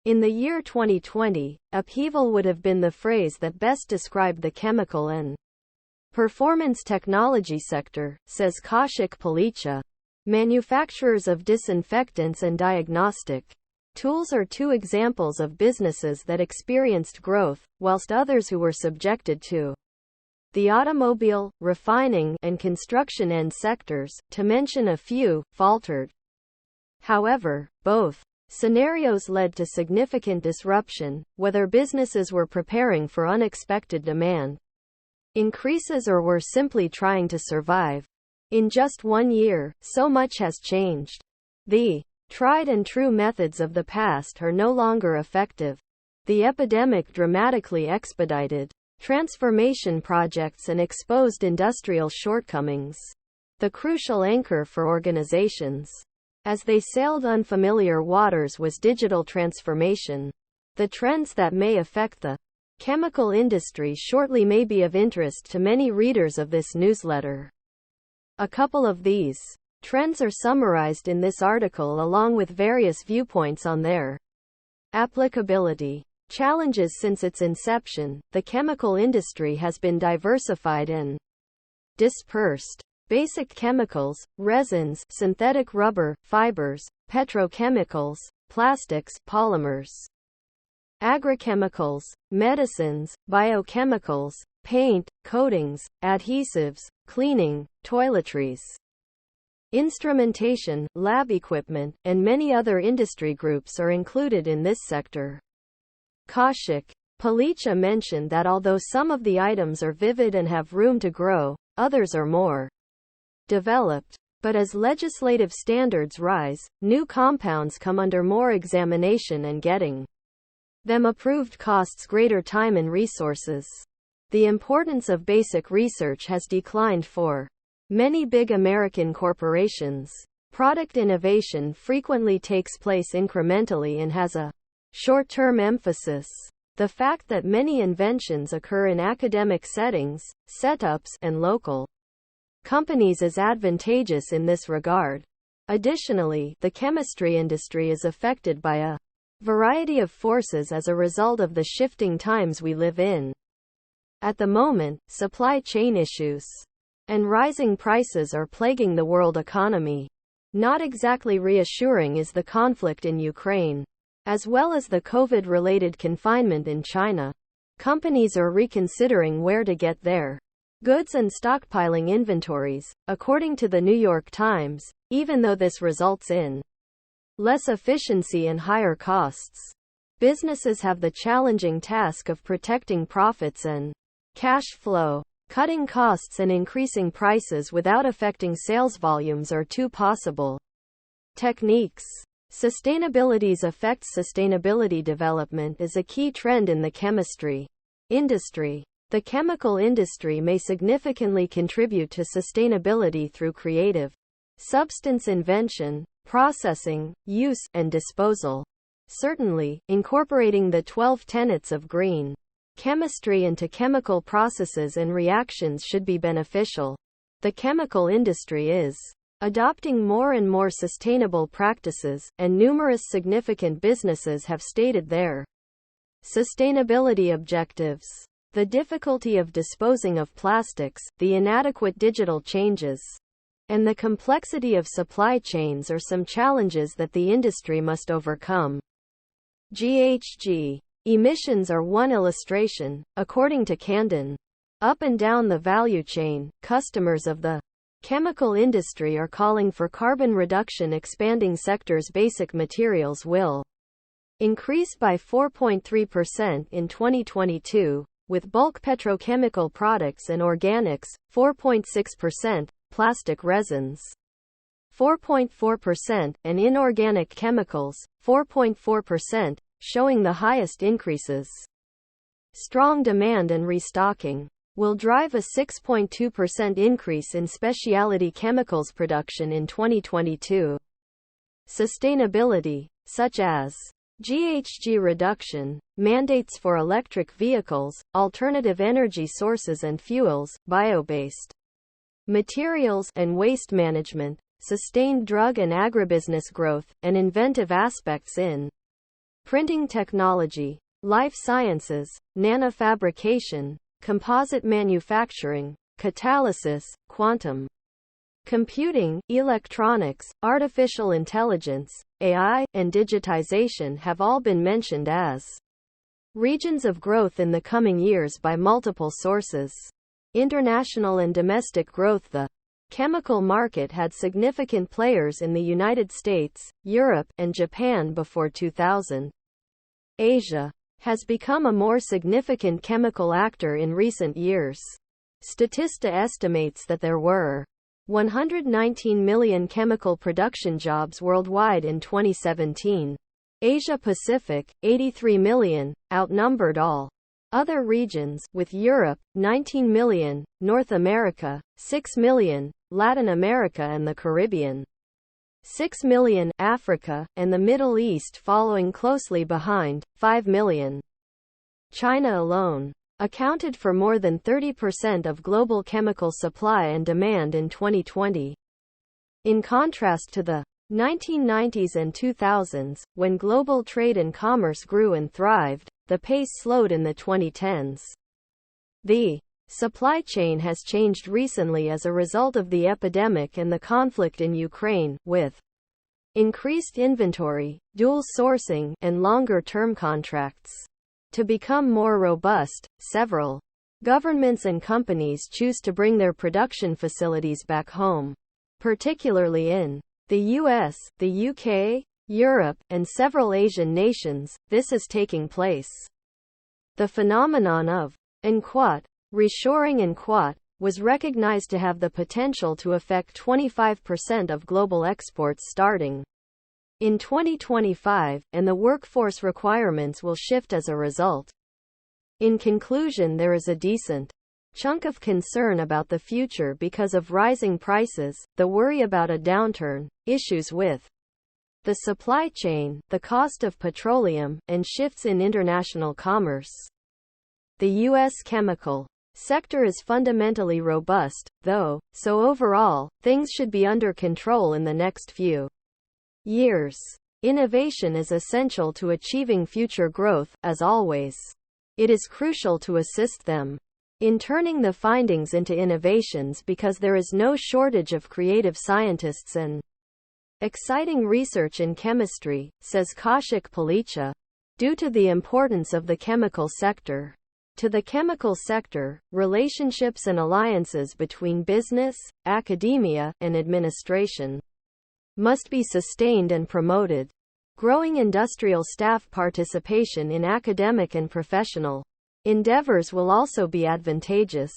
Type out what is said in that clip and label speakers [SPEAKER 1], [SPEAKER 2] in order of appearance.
[SPEAKER 1] In the year 2020, upheaval would have been the phrase that best described the chemical and performance technology sector, says Kaushik Palicha. Manufacturers of disinfectants and diagnostic tools are two examples of businesses that experienced growth, whilst others who were subjected to the automobile, refining, and construction end sectors, to mention a few, faltered. However, both scenarios led to significant disruption, whether businesses were preparing for unexpected demand increases or were simply trying to survive. In just 1 year, so much has changed. The tried and true methods of the past are no longer effective. The epidemic dramatically expedited transformation projects and exposed industrial shortcomings, the crucial anchor for organizations as they sailed unfamiliar waters was digital transformation. The trends that may affect the chemical industry shortly may be of interest to many readers of this newsletter. A couple of these trends are summarized in this article along with various viewpoints on their applicability. Challenges. Since its inception, the chemical industry has been diversified and dispersed. Basic chemicals, resins, synthetic rubber, fibers, petrochemicals, plastics, polymers, agrochemicals, medicines, biochemicals, paint, coatings, adhesives, cleaning, toiletries, instrumentation, lab equipment, and many other industry groups are included in this sector. Kaushik Palicha mentioned that although some of the items are vivid and have room to grow, others are more developed. But as legislative standards rise, new compounds come under more examination and getting them approved costs greater time and resources. The importance of basic research has declined for many big American corporations. Product innovation frequently takes place incrementally and has a short-term emphasis. The fact that many inventions occur in academic settings, setups, and local companies is advantageous in this regard. Additionally, the chemistry industry is affected by a variety of forces as a result of the shifting times we live in. At the moment, supply chain issues and rising prices are plaguing the world economy. Not exactly reassuring is the conflict in Ukraine, as well as the COVID-related confinement in China. Companies are reconsidering where to get their goods and stockpiling inventories, according to the New York Times, even though this results in less efficiency and higher costs. Businesses have the challenging task of protecting profits and cash flow. Cutting costs and increasing prices without affecting sales volumes are two possible techniques. Sustainability's effects. Sustainability development is a key trend in the chemistry industry. The chemical industry may significantly contribute to sustainability through creative substance invention, processing, use, and disposal. Certainly, incorporating the 12 tenets of green chemistry into chemical processes and reactions should be beneficial. The chemical industry is adopting more and more sustainable practices, and numerous significant businesses have stated their sustainability objectives. The difficulty of disposing of plastics, the inadequate digital changes, and the complexity of supply chains are some challenges that the industry must overcome. GHG emissions are one illustration. According to Candon, up and down the value chain, customers of the chemical industry are calling for carbon reduction. Expanding sectors. Basic materials will increase by 4.3% in 2022, with bulk petrochemical products and organics, 4.6%, plastic resins, 4.4%, and inorganic chemicals, 4.4%, showing the highest increases. Strong demand and restocking will drive a 6.2% increase in specialty chemicals production in 2022. Sustainability, such as GHG reduction, mandates for electric vehicles, alternative energy sources and fuels, bio-based materials, and waste management, sustained drug and agribusiness growth, and inventive aspects in printing technology, life sciences, nanofabrication, composite manufacturing, catalysis, quantum computing, electronics, artificial intelligence, AI, and digitization have all been mentioned as regions of growth in the coming years by multiple sources. International and domestic growth. The chemical market had significant players in the United States, Europe, and Japan before 2000. Asia has become a more significant chemical actor in recent years. Statista estimates that there were 119 million chemical production jobs worldwide in 2017. Asia Pacific, 83 million, outnumbered all other regions, with Europe, 19 million, North America, 6 million, Latin America and the Caribbean, 6 million, Africa, and the Middle East following closely behind, 5 million. China alone accounted for more than 30% of global chemical supply and demand in 2020. In contrast to the 1990s and 2000s, when global trade and commerce grew and thrived, the pace slowed in the 2010s. The supply chain has changed recently as a result of the epidemic and the conflict in Ukraine, with increased inventory, dual sourcing, and longer-term contracts. To become more robust, several governments and companies choose to bring their production facilities back home, particularly in the US, the UK, Europe, and several Asian nations. This is taking place. The phenomenon of reshoring was recognized to have the potential to affect 25% of global exports starting in 2025, and the workforce requirements will shift as a result. In conclusion, there is a decent chunk of concern about the future because of rising prices, the worry about a downturn, issues with the supply chain, the cost of petroleum, and shifts in international commerce. The U.S. chemical sector is fundamentally robust, though, so overall, things should be under control in the next few years. Innovation is essential to achieving future growth, as always. It is crucial to assist them in turning the findings into innovations because there is no shortage of creative scientists and exciting research in chemistry, says Kaushik Palicha. Due to the importance of the chemical sector to the chemical sector, relationships and alliances between business, academia, and administration must be sustained and promoted. Growing industrial staff participation in academic and professional endeavors will also be advantageous.